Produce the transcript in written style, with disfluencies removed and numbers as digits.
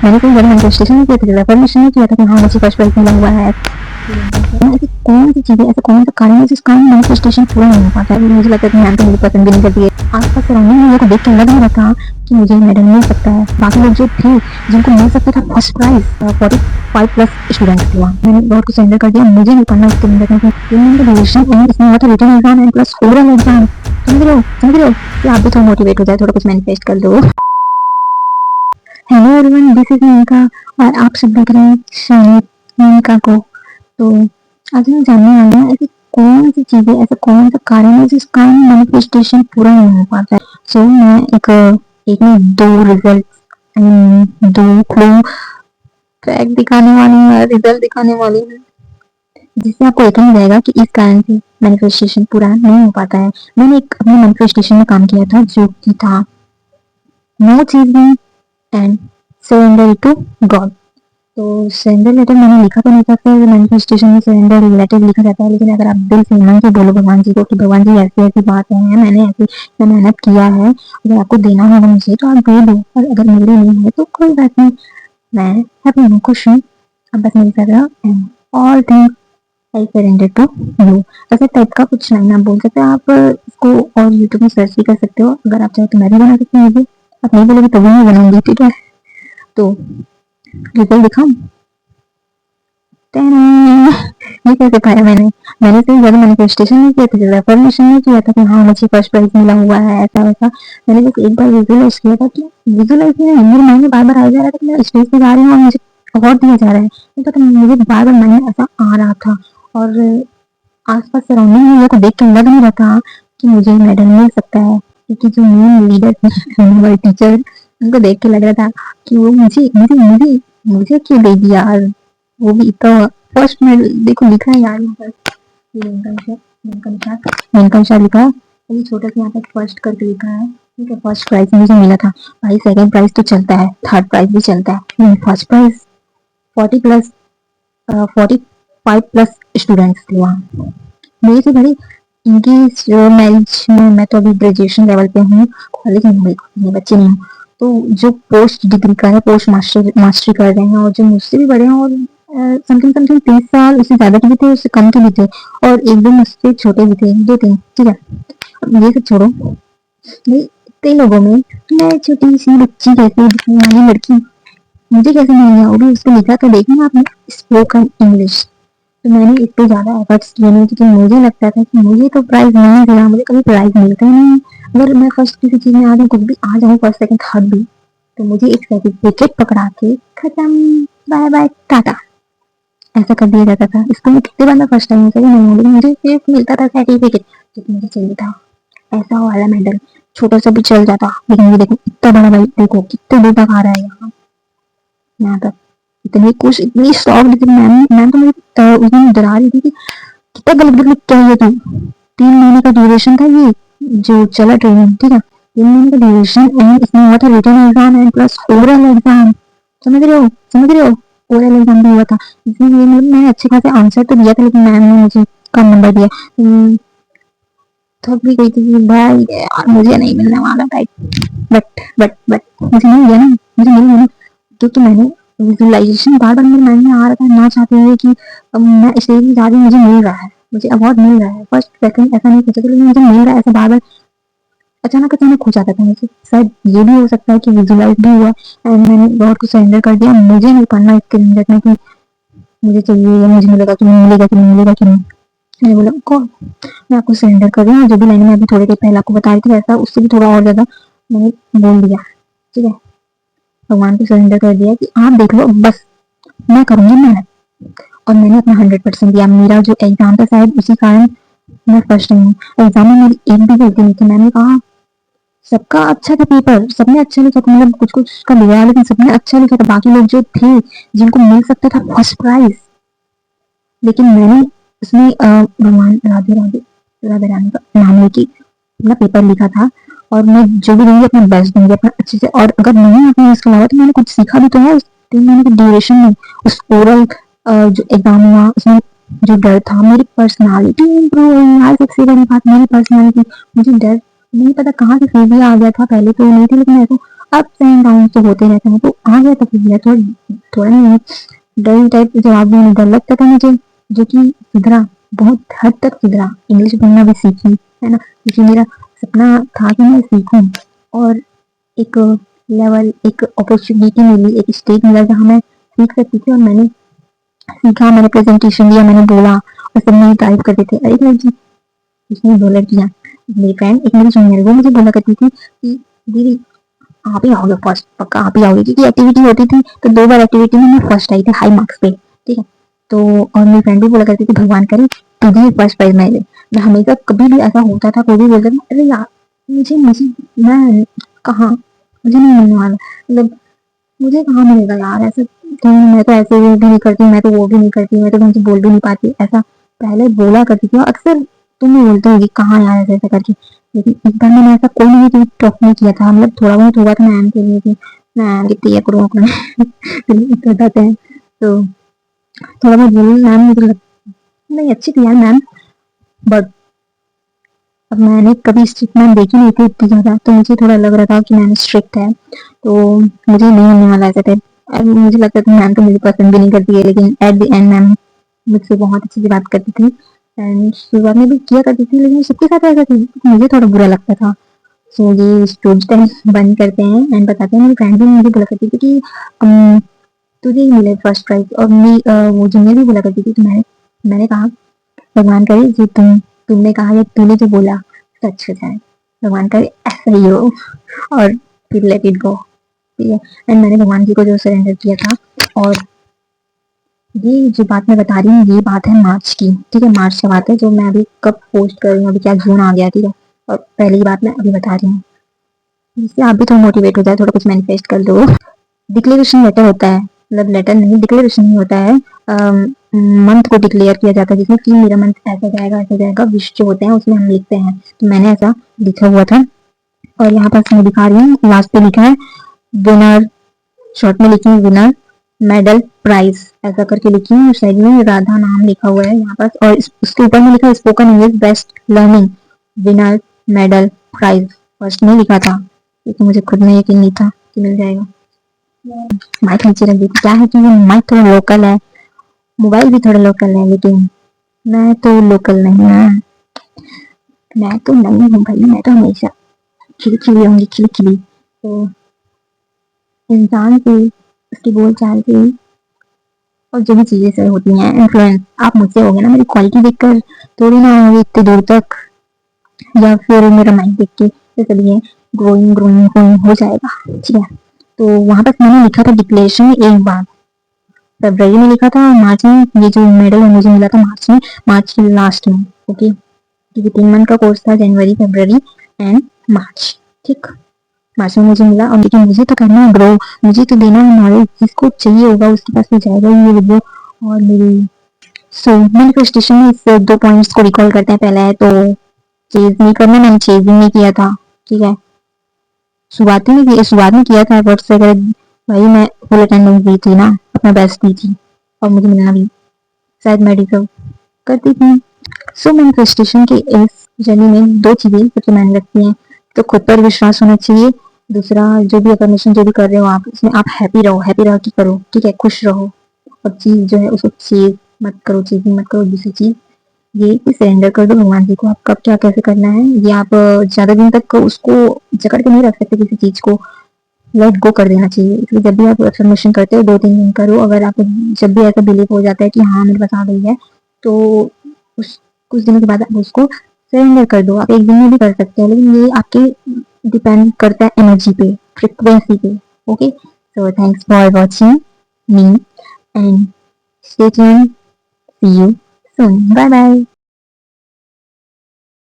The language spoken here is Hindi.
मैंने कोई बड़ी मैनिफेस्टेशन नहीं किया था, परमिशन नहीं किया था कि हाँ मुझे फर्स्ट प्राइज मिला हुआ है। ऐसी कौन सी चीजें, ऐसा कौन सा कारण है जिस कारण मैनिफेस्टेशन पूरा नहीं हो पाता है। मुझे लगता है कि मैम तो मुझे पसंद भी नहीं करती है। आसपास सराउंडिंग में को देख के लग नहीं रहा था कि मुझे मेडल मिल सकता है। बाकी लोग जो थे जिनको मिल सकता था फर्स्ट प्राइज, 45+ स्टूडेंट्स थे वहाँ। मैंने बहुत कुछ सरेंडर कर दिया, मुझे नहीं पढ़ना इसके अंदर क्योंकि 3 महीने का ड्यूरेशन एंड इसमें हुआ था written exam and plus oral exam. समझ रहे हो कि आप भी थोड़ा मोटिवेट हो जाए, थोड़ा कुछ मैनिफेस्ट कर दो। Hello everyone, this is Menka और आप सब देख रहे हैं शायद मेनका को। तो आज हम जानने वाले हैं ऐसी कौन सी चीजें, ऐसा कौन सा कारण है जिस कारण मैनिफेस्टेशन पूरा नहीं हो पाता है। सो मैं एक में दो रिजल्ट, दो क्लू ट्रैक दिखाने वाली हूँ, रिजल्ट दिखाने वाली हूँ, जिससे आपको यकीन हो जाएगा कि इस कारण से मैनिफेस्टेशन पूरा नहीं हो पाता है। मैंने एक अपने मैनिफेस्टेशन में काम किया था जो कि था no cheating and surrender to God. तो सरेंडर लेटर मैंने लिखा तो नहीं था, फिर मैनिफेस्टेशन में सरेंडर रिलेटिव लिखा जाता है, लेकिन अगर आप दिल से मान के बोलो भगवान जी को कि भगवान जी ऐसी ऐसी बात है, मैंने ऐसी मेहनत किया है, अगर आपको देना होगा मुझे तो आप दे दो, और अगर मेरे नहीं है तो कोई बात नहीं, मैं हैप्पी हूँ, खुश हूँ, अब बस मेरी तरह and all things I surrender to you. ऐसे टाइप का कुछ लाइन आप बोल सकते हो। आप इसको और यूट्यूब में सर्च भी कर सकते हो, अगर आप चाहे तो मैं भी बना सकती हूँ। आप नहीं बोलोगे तभी मैं बनाऊंगी, ठीक है। तो रिजल्ट दिखाऊं? ये कैसे पाया मैंने सिर्फ ज्यादा मैनिफेस्टेशन नहीं किया था, ज्यादा परमिशन नहीं किया था कि हाँ मुझे फर्स्ट प्राइज मिला हुआ है ऐसा वैसा। मैंने बस एक बार विजुअलाइज किया था कि विजुअलाइज में मेरे माइंड में बार बार आ जा रहा था कि मैं स्टेज पे जा रही हूँ और मुझे अवार्ड दिया जा रहा है, तो मुझे बार बार माइंड में ऐसा आ रहा था। और आसपास सराउंडिंग में को देख के लग नहीं रहा था कि मुझे मेडल मिल सकता है, क्योंकि जो मेन लीडर थे हमारे टीचर, उनको देख के लग रहा था कि वो मुझे मुझे मुझे मुझे क्यों दे दिया यार, वो भी तो फर्स्ट मेडल। देखो लिखा है यार यहाँ पर, मेनका शाह लिखा है, अभी छोटा सा यहाँ पर फर्स्ट करके लिखा है, ठीक है। फर्स्ट प्राइज मुझे मिला था भाई, सेकंड प्राइज तो चलता है, थर्ड प्राइज भी चलता है, फर्स्ट प्राइज 40+, 45+ स्टूडेंट्स थे वहाँ मेरे से बड़े। इनकी मैरिज में मैं तो अभी ग्रेजुएशन लेवल पे हूँ, कॉलेज में हूँ, बच्चे नहीं हूँ। तो जो पोस्ट डिग्री का है, पोस्ट मास्टरी कर रहे हैं, और जो मुझसे भी बड़े हैं, और समथिंग समथिंग 30 साल, उससे ज्यादा के भी थे, उससे कम के भी थे, और एक दो मुझसे छोटे भी थे, दो तीन, ठीक है। अब ये सब छोड़ो, ये इतने लोगों में मैं छोटी सी बच्ची कैसे दिखने वाली लड़की, मुझे कैसे मिल गया, वो भी उसको लिखा था देखना आपने, स्पोकन इंग्लिश। तो मैंने इस पे ज़्यादा एफर्ट्स किए नहीं, क्योंकि मुझे लगता था कि मुझे तो प्राइज़ नहीं मिला, मुझे कभी प्राइज़ मिलता ही नहीं। अगर मैं फर्स्ट किसी चीज़ में आ जाऊँ, कुछ भी आ जाऊँ, फर्स्ट सेकंड थर्ड भी, तो मुझे एक सर्टिफिकेट पकड़ा के खत्म, बाय बाय टाटा, ऐसा कर दिया जाता था। इसको मैं कितने बार मैं फर्स्ट टाइम से नहीं, लेकिन मुझे सिर्फ मिलता था सर्टिफिकेट, जो मुझे चाहिए था ऐसा वाला मेडल, छोटा सा भी चल जाता। लेकिन ये देखो इतना बड़ा भाई, देखो कितने दूर तक आ रहा है यहाँ तक, इतनी खुश, इतनी शॉक। लेकिन मैम तो मुझे उस दिन डरा रही थी कि कितना गलत गलत क्या है तू। 3 महीने का ड्यूरेशन था ये जो चला ट्रेनिंग, ठीक है। 3 महीने का ड्यूरेशन एंड इसमें हुआ था written exam and plus oral exam. समझ रहे हो ओरल एग्जाम भी हुआ था, इसमें ये मतलब मैंने अच्छे खासे आंसर तो दिया था, लेकिन मैम ने मुझे कम नंबर दिया। थक भी गई थी कि भाई यार मुझे नहीं मिलने वाला टाइप, बट मुझे मिल गया ना, मुझे मिल गया ना, क्योंकि मैंने विजुअलाइजेशन बार बार मेरे माइंड में आ रहा था, ना चाहते हुए कि मैं स्टेज में जा रही हूँ, मुझे मिल रहा है, मुझे अवार्ड मिल रहा है, फर्स्ट सेकंड ऐसा नहीं सोचा था, लेकिन मुझे मिल रहा है, ऐसा बार बार अचानक अचानक हो जाता था मुझे। शायद ये भी हो सकता है कि विजुअलाइज भी हुआ एंड मैंने गॉड को सरेंडर कर दिया, मुझे नहीं पढ़ना इसके झंझट में कि मुझे चाहिए या मुझे मिलेगा कि नहीं मिलेगा कि नहीं मिलेगा कि नहीं। मैंने बोला गॉड मैं आपको सरेंडर कर रही हूँ, जो भी लाइन में अभी थोड़ी देर पहले आपको बता रही थी वैसा उससे भी थोड़ा और ज्यादा मैंने बोल दिया, ठीक है। भगवान को सरेंडर कर दिया कि आप देख लो, बस मैं करूंगी मेहनत, और मैंने अपना 100% दिया। मेरा जो एग्जाम था शायद उसी कारण मैं फर्स्ट टाइम हूँ। एग्जाम में मेरी एक भी गलती नहीं थी, मैंने कहा सबका अच्छा था पेपर, सबने अच्छा लिखा था, मतलब कुछ कुछ का बिगड़ा, लेकिन सबने अच्छा लिखा था। बाकी लोग जो थे जिनको मिल सकता था फर्स्ट प्राइज, लेकिन मैंने उसमें भगवान राधे राधे राधे रानी का नाम लेके अपना पेपर लिखा था, और मैं जो भी दूंगी अपना बेस्ट दूंगी, अपना अच्छे से। और अगर नहीं आपने इसके अलावा तो मैंने कुछ सीखा भी तो है उस 3 महीने के ड्यूरेशन में। उस ओरल जो एग्जाम हुआ उसमें जो डर था, मेरी पर्सनालिटी इम्प्रूव हुई यार, सबसे बड़ी बात मेरी पर्सनालिटी। मुझे डर नहीं पता कहाँ से फोबिया आ गया था, पहले तो नहीं थी, लेकिन ऐसा अप्स एंड डाउन तो होते रहते हैं। तो आ गया तो फिर गया, थोड़ा थोड़ा नहीं, डल टाइप जवाब भी नहीं, डर लगता था मुझे, जो कि सुधरा, बहुत हद तक सुधरा। इंग्लिश बोलना भी सीखी, है ना, क्योंकि मेरा सपना था कि मैं सीखूं, और एक लेवल, एक अपॉर्चुनिटी मिली, एक स्टेज मिला जहाँ मैं सीख सकती थी। और मैंने सीखा, मैंने प्रेजेंटेशन दिया, मैंने बोला, और सब मेरी तारीफ करते थे। अरे लड़की, उसने दो लड़कियां, मेरी फ्रेंड, एक मेरी जूनियर, वो मुझे बोला करती थी कि दीदी आप ही आओगे फर्स्ट, पक्का आप ही आओगे, क्योंकि एक्टिविटी होती थी तो 2 बार एक्टिविटी में मैं फर्स्ट आई थी, हाई मार्क्स पे, ठीक है। तो और मेरी फ्रेंड भी बोला करती थी भगवान करे तुझे फर्स्ट प्राइज मिले। मैं हमेशा कभी भी ऐसा होता था, कोई भी बोलता था अरे यार मुझे मुझे मैं कहाँ, मुझे नहीं मिलने वाला, मतलब मुझे कहाँ मिलेगा यार ऐसा, तो मैं तो ऐसे भी नहीं करती, मैं तो वो भी नहीं करती, मैं तो तुमसे बोल भी नहीं पाती, ऐसा पहले बोला करती थी। और अक्सर तुम भी बोलते होगी कहाँ यार ऐसा ऐसा करके। लेकिन इस बार मैंने ऐसा कोई भी चीज टॉप नहीं किया था, मतलब थोड़ा बहुत हुआ था मैम के लिए कि मैम कितनी है करो अपना बताते हैं, तो थोड़ा बहुत बोली मैम, मुझे नहीं अच्छी थी यार मैम, बट अब मैंने कभी स्ट्रिक्ट मैम देखी नहीं थी इतनी ज्यादा, तो मुझे थोड़ा लग रहा था कि मैम स्ट्रिक्ट है, तो मुझे नहीं होने वाला ऐसा थे। अब मुझे लगता था मैम तो मुझे पसंद भी नहीं करती है, लेकिन एट द एंड मैम मुझसे बहुत अच्छी सी बात करती थी, एंड शुरुआत में भी किया करती थी, लेकिन सबके साथ ऐसा थी, मुझे थोड़ा बुरा लगता था। सो ये स्टोरी टाइम बंद करते हैं एंड बताते हैं। मेरी फ्रेंड भी मुझे बोला करती थी कि तुझे ही मिले फर्स्ट प्राइज, और वो जूनियर भी बोला करती थी, तो मैंने कहा भगवान करे जो तुमने कहा या तूने जो बोला सच हो जाए, भगवान करे ऐसा ही हो, और फिर लेट इट गो, ठीक है। एंड मैंने भगवान जी को जो सरेंडर किया था। और ये जो बात मैं बता रही हूँ, ये बात है मार्च की, ठीक है, मार्च की बात है, जो मैं अभी कब पोस्ट कर रही हूँ, अभी क्या जून आ गया, ठीक है। और पहली बात मैं अभी बता रही हूँ, जिससे आप भी थोड़ा मोटिवेट हो जाए, थोड़ा कुछ मैनिफेस्ट कर दो। डिक्लेरेशन लेटर होता है, मतलब लेटर नहीं, डिक्लेरेशन नहीं होता है, मंथ को डिक्लेयर किया जाता है, जिसमें कि मेरा मंथ ऐसा जाएगा, विश जो होते हैं उसमें हम लिखते हैं, तो मैंने ऐसा लिखा हुआ था। और यहाँ पर मैं दिखा रही हूँ, लास्ट पे लिखा है विनर, शॉर्ट में लिखी हूँ विनर मेडल प्राइज, ऐसा करके लिखी हूँ, साइड में राधा नाम लिखा हुआ है यहाँ पर, और उसके ऊपर में लिखा spoken English best learning winner medal prize, first में लिखा था, क्योंकि मुझे खुद में यकीन नहीं था कि मिल जाएगा। माइक नीचे रख दी, क्या है कि वो माइक थोड़ा लोकल है, मोबाइल भी थोड़ा लोकल है, लेकिन मैं तो लोकल नहीं हूँ, मैं तो नहीं हूँ भाई, मैं तो हमेशा खिली खिली रहूंगी, खिली खिली। तो इंसान से, उसकी बोल चाल से, और जो भी चीजें से होती हैं इन्फ्लुएंस, आप मुझसे हो गए ना, मेरी क्वालिटी देखकर थोड़ी ना होगी इतनी दूर तक, या फिर मेरा माइंड देख के, तो चलिए ग्रोइंग ग्रोइंग ग्रोइंग हो जाएगा, ठीक है। तो वहां पर मैंने लिखा था डिक्लेरेशन एक बार, फरवरी में लिखा था, मार्च में ये जो मेडल है मुझे मिला था मार्च में, मार्च के लास्ट में, ओके, क्योंकि 3 मंथ का कोर्स था, जनवरी फरवरी एंड मार्च, ठीक। मार्च में मुझे मिला, और लेकिन मुझे तो करना है ग्रो, मुझे तो देना है नॉलेज, जिसको चाहिए होगा उसके पास में जाएगा ये वीडियो। और मेरी सो मैनिफेस्टेशन में इस 2 पॉइंट्स को रिकॉल करते हैं। पहला है तो चेज नहीं करना, मैंने चेजिंग नहीं किया था, ठीक है, शुरुआत में किया था एफर्ट्स से, अगर भाई मैं फुल अटेंडेंस दी थी ना, अपना बेस्ट दी थी, और मुझे मिलना भी शायद मैं डिजर्व करती थी। सो मैनिफेस्टेशन की इस जर्नी में 2 चीजें सबसे मायने रखती हैं, तो खुद पर विश्वास होना चाहिए, दूसरा जो भी अफर्मेशन जो भी कर रहे हो आप, उसमें आप हैप्पी रहो कि करो, ठीक है, खुश रहो, और चीज जो है उसको चीज मत करो, चीजिंग मत करो, दूसरी चीज ये कि सरेंडर कर दो भगवान जी को, आप कब क्या कैसे करना है, ये आप ज्यादा दिन तक उसको जकड़ के नहीं रख सकते, किसी चीज को लेट गो कर देना चाहिए। इसलिए जब भी आप अफर्मेशन करते हो 2-3 दिन करो, अगर आपको जब भी ऐसा बिलीव हो जाता है कि हाँ मेरे पास आ गई है, तो उस कुछ दिनों के बाद आप उसको सरेंडर कर दो। आप एक दिन में भी कर सकते हो, लेकिन ये आपके डिपेंड करता है एनर्जी पे, फ्रिक्वेंसी पे, okay. So thanks for watching me and stay tuned, see you soon, bye bye.